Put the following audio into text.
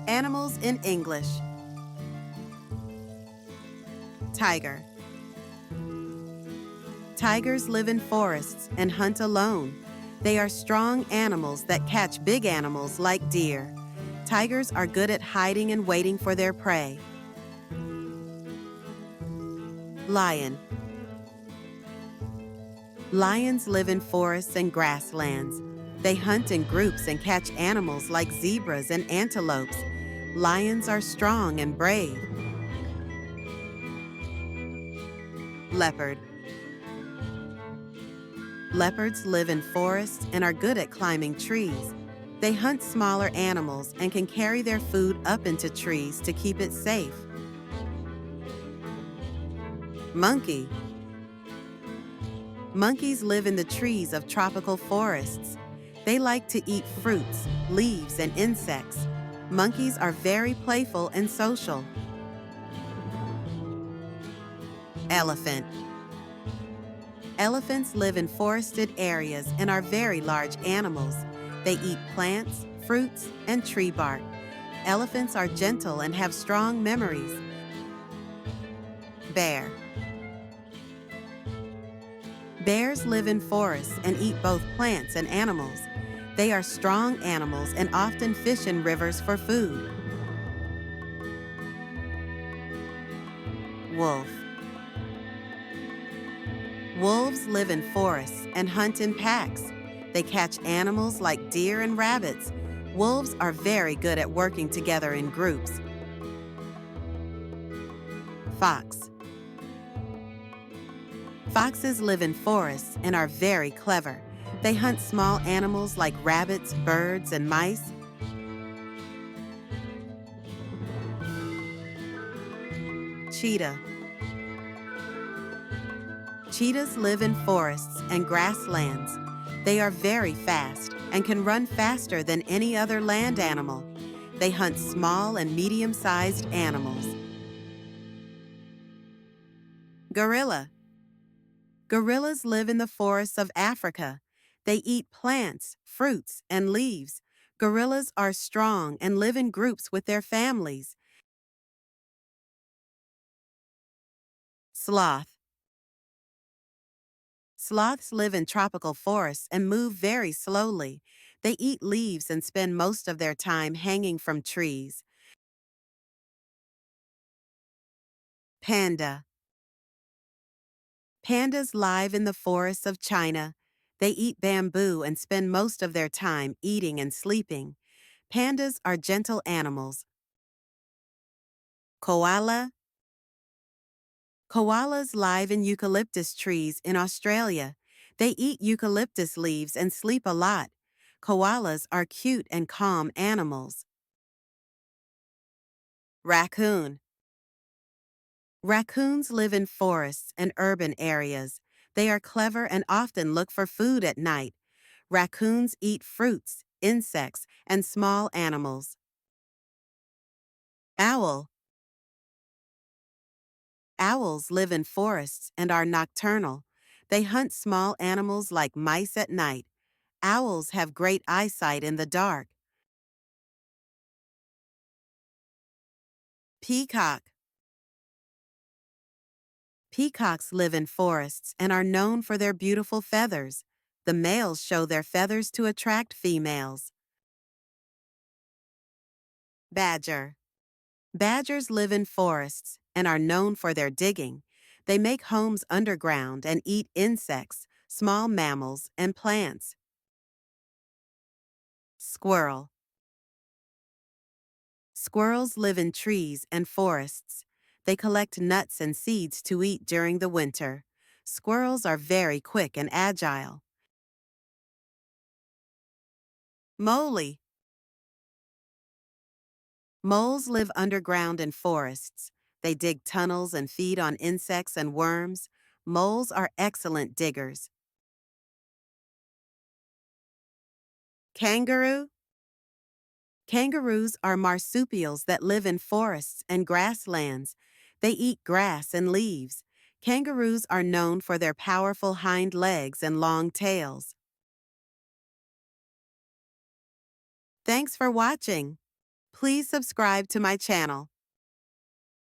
Animals in English. Tiger. Tigers live in forests and hunt alone. They are strong animals that catch big animals like deer. Tigers are good at hiding and waiting for their prey. Lion. Lions live in forests and grasslands. They hunt in groups and catch animals like zebras and antelopes. Lions are strong and brave. Leopard. Leopards live in forests and are good at climbing trees. They hunt smaller animals and can carry their food up into trees to keep it safe. Monkey. Monkeys live in the trees of tropical forests. They like to eat fruits, leaves, and insects. Monkeys are very playful and social. Elephant. Elephants live in forested areas and are very large animals. They eat plants, fruits, and tree bark. Elephants are gentle and have strong memories. Bear. Bears live in forests and eat both plants and animals. They are strong animals and often fish in rivers for food. Wolf. Wolves live in forests and hunt in packs. They catch animals like deer and rabbits. Wolves are very good at working together in groups. Fox. Foxes live in forests and are very clever. They hunt small animals like rabbits, birds, and mice. Cheetah. Cheetahs live in forests and grasslands. They are very fast and can run faster than any other land animal. They hunt small and medium-sized animals. Gorilla. Gorillas live in the forests of Africa. They eat plants, fruits, and leaves. Gorillas are strong and live in groups with their families. Sloth. Sloths live in tropical forests and move very slowly. They eat leaves and spend most of their time hanging from trees. Panda. Pandas live in the forests of China. They eat bamboo and spend most of their time eating and sleeping. Pandas are gentle animals. Koala. Koalas live in eucalyptus trees in Australia. They eat eucalyptus leaves and sleep a lot. Koalas are cute and calm animals. Raccoon. Raccoons live in forests and urban areas. They are clever and often look for food at night. Raccoons eat fruits, insects, and small animals. Owl. Owls live in forests and are nocturnal. They hunt small animals like mice at night. Owls have great eyesight in the dark. Peacock. Peacocks live in forests and are known for their beautiful feathers. The males show their feathers to attract females. Badger. Badgers live in forests and are known for their digging. They make homes underground and eat insects, small mammals, and plants. Squirrel. Squirrels live in trees and forests. They collect nuts and seeds to eat during the winter. Squirrels are very quick and agile. Mole. Moles live underground in forests. They dig tunnels and feed on insects and worms. Moles are excellent diggers. Kangaroo. Kangaroos are marsupials that live in forests and grasslands. They eat grass and leaves. Kangaroos are known for their powerful hind legs and long tails. Thanks for watching. Please subscribe to my channel.